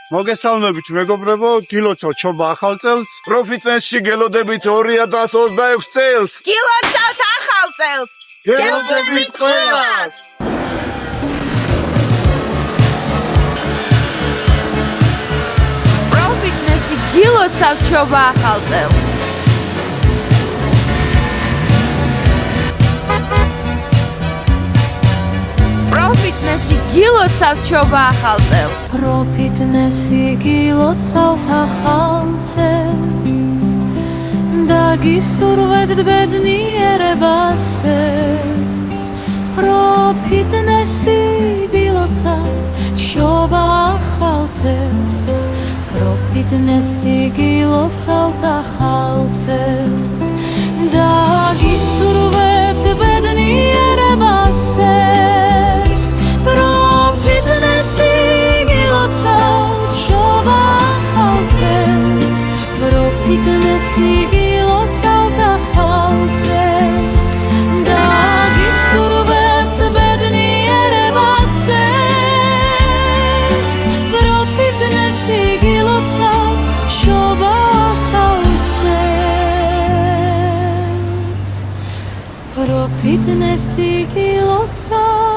მოგესალმებით მეგობრებო, გილოცავ ჩობა ახალ წელს. პროფიტნესში გელოდებით 2026 წელს. გილოცავთ ახალ წელს. გელოდებით ყველას. პროფიტნესი გილოცავთ ჩობა ახალ წელს. პროფიტნესი გილოცავთ ჩობა ახალ წელს. პროფიტნესი გილოცავთ ახალ წელს და გისურვებთ ბედნიერებას. პროფიტნესი გილოცავთ ჩობა ახალ წელს. პროფიტნესი გილოცავთ ახალ წელს და გისურვებთ ბედნიერებას. პროფიტნესი გილოცავთ ახალ წელს და გისურვებთ ბედნიერებას. პროფიტნესი გილოცავთ ჩობა ახალ წელს. პროფიტნესი გილოცავთ